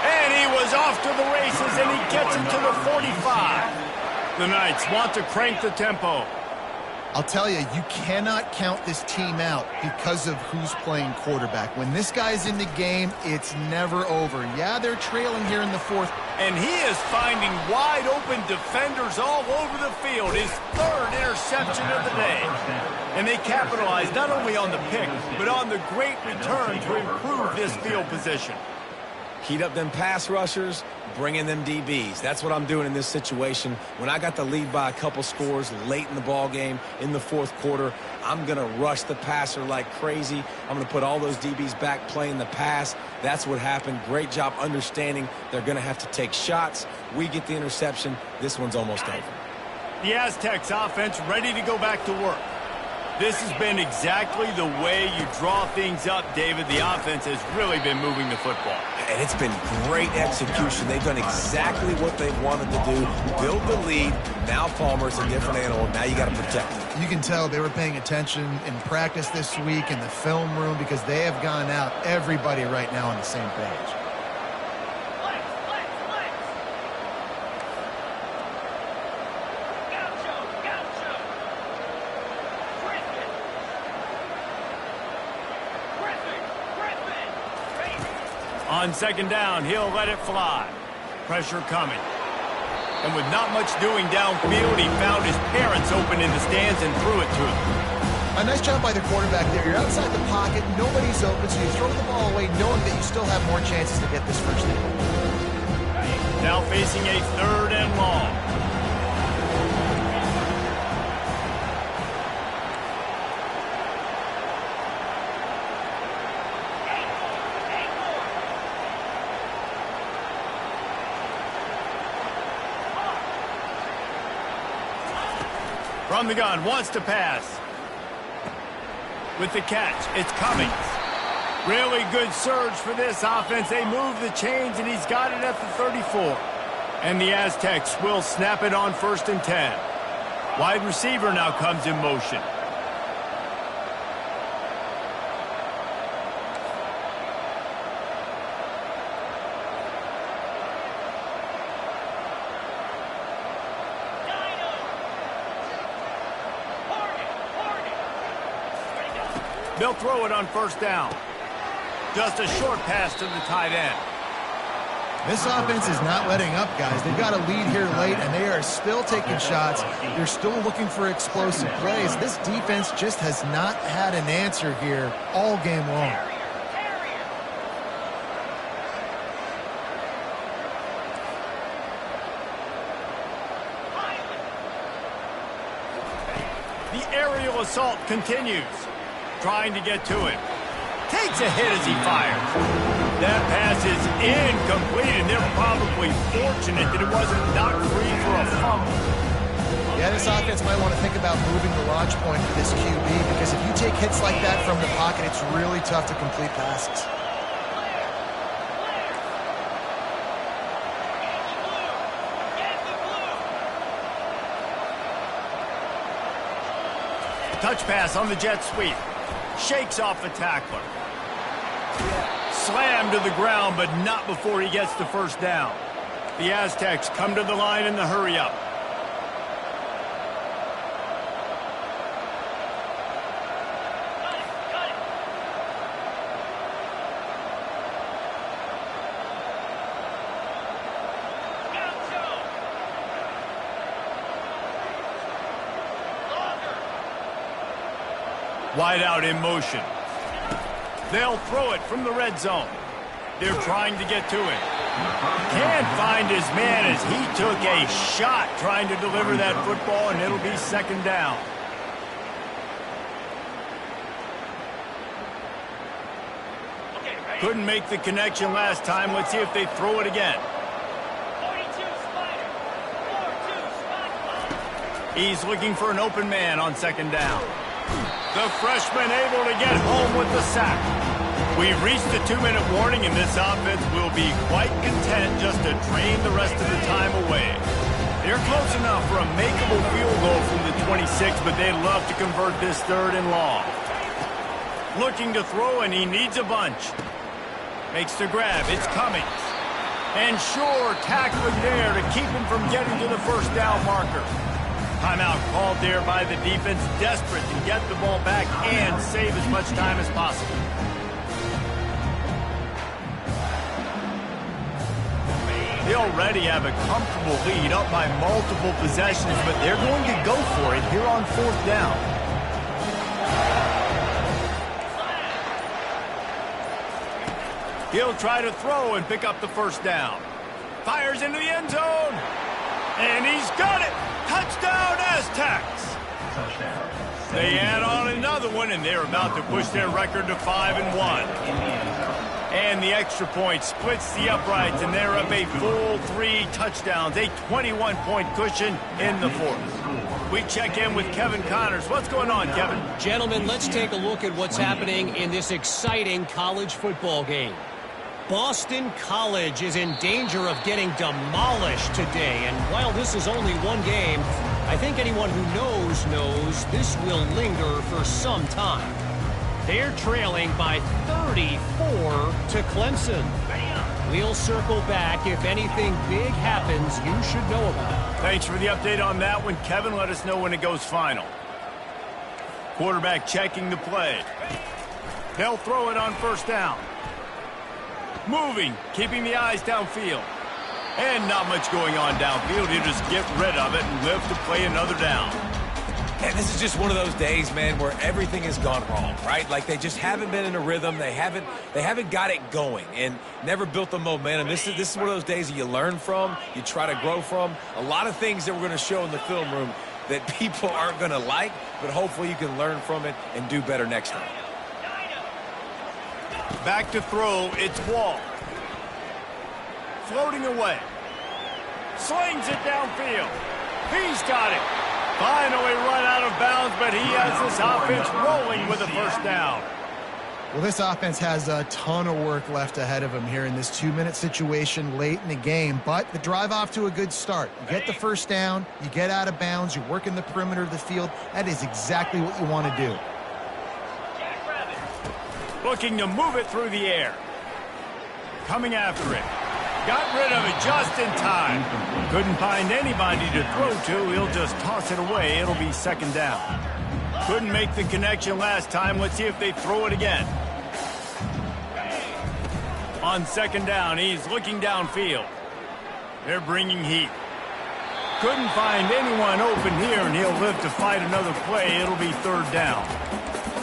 And he was off to the races, and he gets it to the 45. The Knights want to crank the tempo. I'll tell you, you cannot count this team out because of who's playing quarterback. When this guy's in the game, it's never over. Yeah, they're trailing here in the 4th. And he is finding wide-open defenders all over the field. His 3rd interception of the day. And they capitalize not only on the pick, but on the great return to improve this field position. Heat up them pass rushers, bring in them DBs. That's what I'm doing in this situation. When I got the lead by a couple scores late in the ball game in the 4th quarter, I'm going to rush the passer like crazy. I'm going to put all those DBs back playing the pass. That's what happened. Great job understanding they're going to have to take shots. We get the interception. This one's almost over. The Aztecs offense ready to go back to work. This has been exactly the way you draw things up, David. The offense has really been moving the football. And it's been great execution. They've done exactly what they wanted to do. Build the lead. Now Palmer's a different animal. Now you got to protect him. You can tell they were paying attention in practice this week in the film room because they have gone out, everybody right now on the same page. On 2nd down, he'll let it fly. Pressure coming. And with not much doing downfield, he found his parents open in the stands and threw it to him. A nice job by the quarterback there. You're outside the pocket, nobody's open, so you throw the ball away knowing that you still have more chances to get this 1st down. Now facing a 3rd and long. From the gun, wants to pass. With the catch, it's Cummings. Really good surge for this offense. They move the chains, and he's got it at the 34. And the Aztecs will snap it on 1st and 10. Wide receiver now comes in motion. They'll throw it on first down. Just a short pass to the tight end. This offense is not letting up, guys. They've got a lead here late, and they are still taking shots. They're still looking for explosive plays. This defense just has not had an answer here all game long. The aerial assault continues. Trying to get to him. Takes a hit as he fires. That pass is incomplete, and they're probably fortunate that it wasn't knocked free for a fumble. Yeah, this offense might want to think about moving the launch point for this QB, because if you take hits like that from the pocket, it's really tough to complete passes. Touch pass on the jet sweep. Shakes off the tackler. Slammed to the ground, but not before he gets the first down. The Aztecs come to the line in the hurry-up. Wide out in motion. They'll throw it from the red zone. They're trying to get to him. Can't find his man as he took a shot trying to deliver that football, and it'll be second down. Couldn't make the connection last time. Let's see if they throw it again. He's looking for an open man on second down. The freshman able to get home with the sack. We've reached the 2-minute warning, and this offense will be quite content just to drain the rest of the time away. They're close enough for a makeable field goal from the 26, but they'd love to convert this third and long. Looking to throw, and he needs a bunch. Makes the grab. It's coming. And sure, tackling there to keep him from getting to the first down marker. Timeout called there by the defense, desperate to get the ball back and save as much time as possible. They already have a comfortable lead, up by multiple possessions, but they're going to go for it here on fourth down. He'll try to throw and pick up the first down. Fires into the end zone. And he's got it. Touchdown, Aztecs. Touchdown. They add on another one, and they're about to push their record to 5-1. And the extra point splits the uprights, and they're up a full 3 touchdowns, a 21-point cushion in the fourth. We check in with Kevin Connors. What's going on, Kevin? Gentlemen, let's take a look at what's happening in this exciting college football game. Boston College is in danger of getting demolished today, and while this is only one game, I think anyone who knows this will linger for some time. They're trailing by 34 to Clemson. We'll circle back if anything big happens you should know about. Thanks for the update on that one, Kevin. Let us know when it goes final. Quarterback checking the play. They'll throw it on first down. Moving, keeping the eyes downfield. And not much going on downfield. He'll just get rid of it and live to play another down. And this is just one of those days, man, where everything has gone wrong, right? Like they just haven't been in a rhythm. They haven't got it going and never built the momentum. This is one of those days that you learn from, you try to grow from. A lot of things that we're going to show in the film room that people aren't going to like, but hopefully you can learn from it and do better next time. Back to throw, it's Wall. Floating away. Slings it downfield. He's got it. Finally run out of bounds, but he has this offense rolling with a first down. Well, this offense has a ton of work left ahead of them here in this 2-minute situation late in the game, but the drive off to a good start. You get the first down, you get out of bounds, you work in the perimeter of the field. That is exactly what you want to do. Looking to move it through the air. Coming after it. Got rid of it just in time. Couldn't find anybody to throw to. He'll just toss it away. It'll be second down. Couldn't make the connection last time. Let's see if they throw it again. On second down, he's looking downfield. They're bringing heat. Couldn't find anyone open here, and he'll live to fight another play. It'll be third down.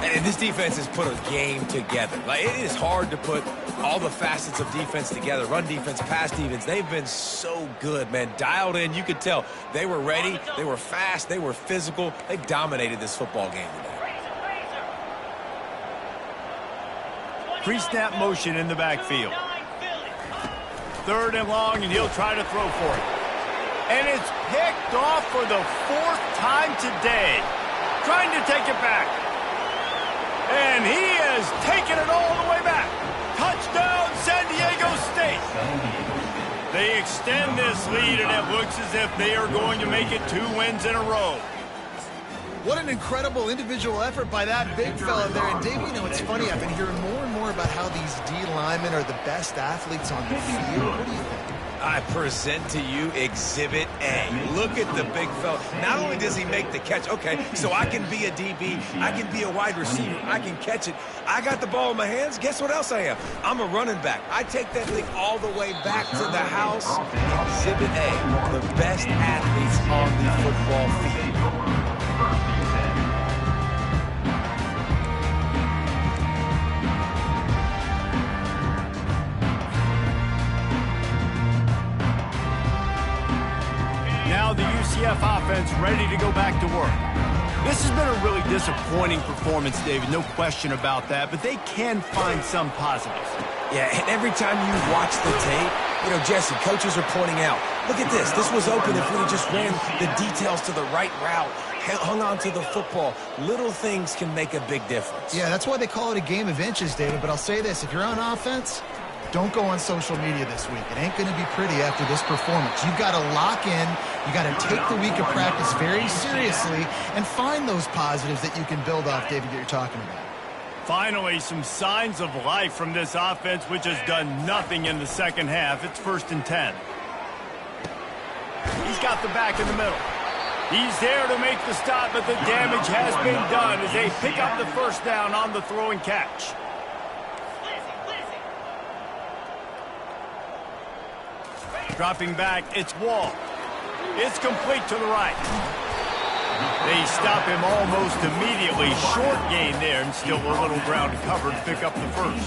And this defense has put a game together. Like, it is hard to put all the facets of defense together. Run defense, pass defense. They've been so good, man. Dialed in. You could tell they were ready. They were fast. They were physical. They dominated this football game today. Pre-snap motion in the backfield. Third and long, and he'll try to throw for it. And it's picked off for the fourth time today. Trying to take it back. And he has taken it all the way back. Touchdown, San Diego State. They extend this lead, and it looks as if they are going to make it 2 wins in a row. What an incredible individual effort by that big fella there. And Dave, you know, it's funny, I've been hearing more and more about how these D linemen are the best athletes on the field. What do you think? I present to you Exhibit A. Look at the big fella. Not only does he make the catch, okay, so I can be a DB, I can be a wide receiver, I can catch it. I got the ball in my hands. Guess what else I am? I'm a running back. I take that thing all the way back to the house. Exhibit A, the best athletes on the football field. Now the UCF offense ready to go back to work. This has been a really disappointing performance, David, no question about that, but they can find some positives. Yeah, and every time you watch the tape, you know, Jesse, coaches are pointing out, look at this. This was open if we had just ran the details to the right route, hung on to the football. Little things can make a big difference. Yeah, that's why they call it a game of inches, David. But I'll say this, if you're on offense, don't go on social media this week. It ain't going to be pretty after this performance. You've got to lock in. You got to take the week of practice very seriously and find those positives that you can build off, David, that you're talking about. Finally, some signs of life from this offense, which has done nothing in the second half. It's 1st and 10. He's got the back in the middle. He's there to make the stop, but the damage has been done as they pick up the first down on the throw and catch. Dropping back, it's Wall. It's complete to the right. They stop him almost immediately. Short gain there, and still a little ground covered to pick up the first.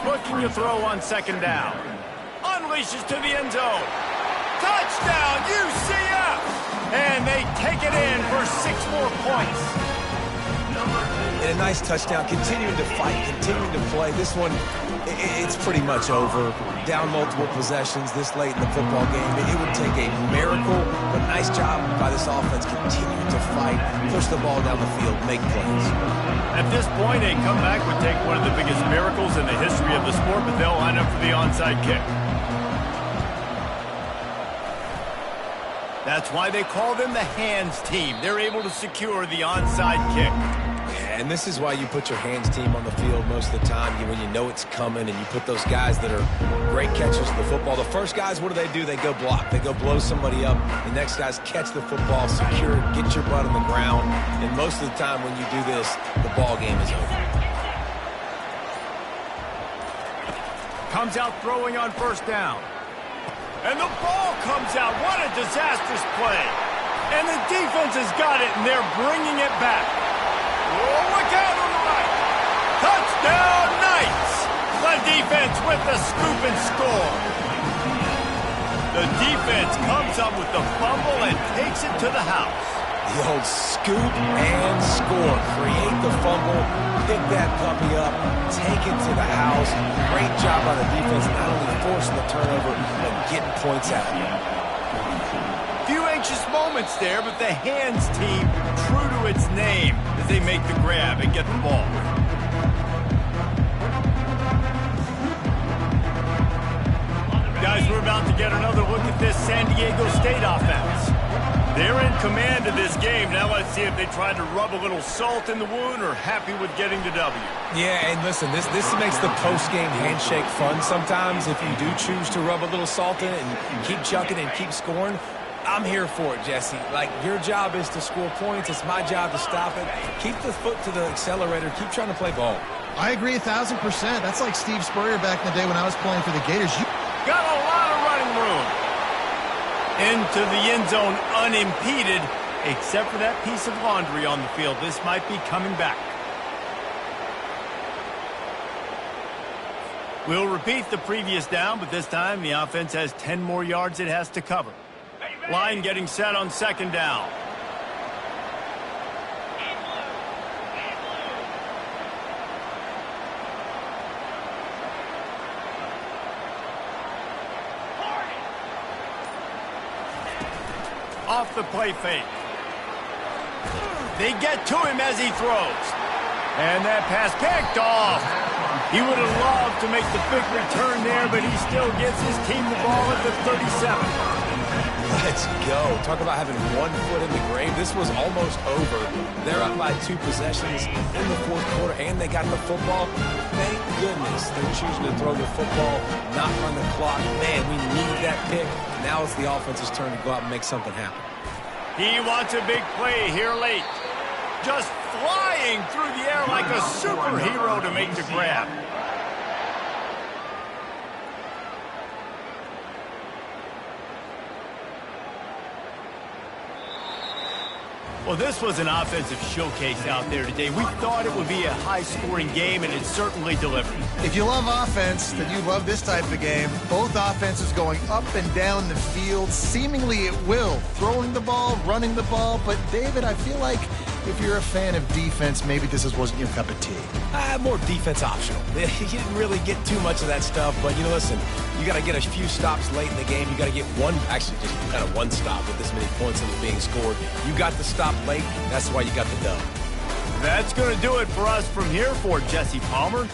Looking to throw on second down. Unleashes to the end zone. Touchdown, UCF! And they take it in for 6 more points. And a nice touchdown, continuing to fight, continuing to play. This one, it's pretty much over. Down multiple possessions this late in the football game. It would take a miracle, but nice job by this offense continuing to fight, push the ball down the field, make plays. At this point, a comeback would take one of the biggest miracles in the history of the sport, but they'll line up for the onside kick. That's why they call them the hands team. They're able to secure the onside kick. And this is why you put your hands team on the field most of the time, when you know it's coming, and you put those guys that are great catchers of the football. The first guys, what do? They go block. They go blow somebody up. The next guys catch the football, secure it, get your butt on the ground. And most of the time when you do this, the ball game is over. Comes out throwing on first down. And the ball comes out. What a disastrous play. And the defense has got it, and they're bringing it back. Oh, look out on the right. Touchdown, Knights. The defense with the scoop and score. The defense comes up with the fumble and takes it to the house. The old scoop and score. Create the fumble, pick that puppy up, take it to the house. Great job by the defense, not only forcing the turnover, but getting points out. Few anxious moments there, but the hands team, true to its name, as they make the grab and get the ball. Guys, we're about to get another look at this San Diego State offense. They're in command of this game. Now let's see if they try to rub a little salt in the wound or happy with getting the W. Yeah, and listen, this makes the post-game handshake fun sometimes if you do choose to rub a little salt in it and keep chucking and keep scoring. I'm here for it, Jesse. Like, your job is to score points. It's my job to stop it. Keep the foot to the accelerator. Keep trying to play ball. I agree 1,000%. That's like Steve Spurrier back in the day when I was playing for the Gators. Got a lot of running room. Into the end zone unimpeded, except for that piece of laundry on the field. This might be coming back. We'll repeat the previous down, but this time the offense has 10 more yards it has to cover. Line getting set on second down. Off the play fake. They get to him as he throws. And that pass picked off. He would have loved to make the big return there, but he still gets his team the ball at the 37. Let's go. Talk about having one foot in the grave. This was almost over. They're up by 2 possessions in the fourth quarter, and they got the football. Thank goodness they're choosing to throw the football, not run the clock. Man, we needed that pick. Now it's the offense's turn to go out and make something happen. He wants a big play here late. Just flying through the air like a superhero to make the grab. Well, this was an offensive showcase out there today. We thought it would be a high-scoring game, and it certainly delivered. If you love offense, then you love this type of game. Both offenses going up and down the field, seemingly at will. Throwing the ball, running the ball. But, David, I feel like if you're a fan of defense, maybe this wasn't your cup of tea. More defense optional. You didn't really get too much of that stuff, but, listen, you got to get a few stops late in the game. You got to get just kind of one stop with this many points that was being scored. You got the stop late. That's why you got the dub. That's going to do it for us from here for Jesse Palmer.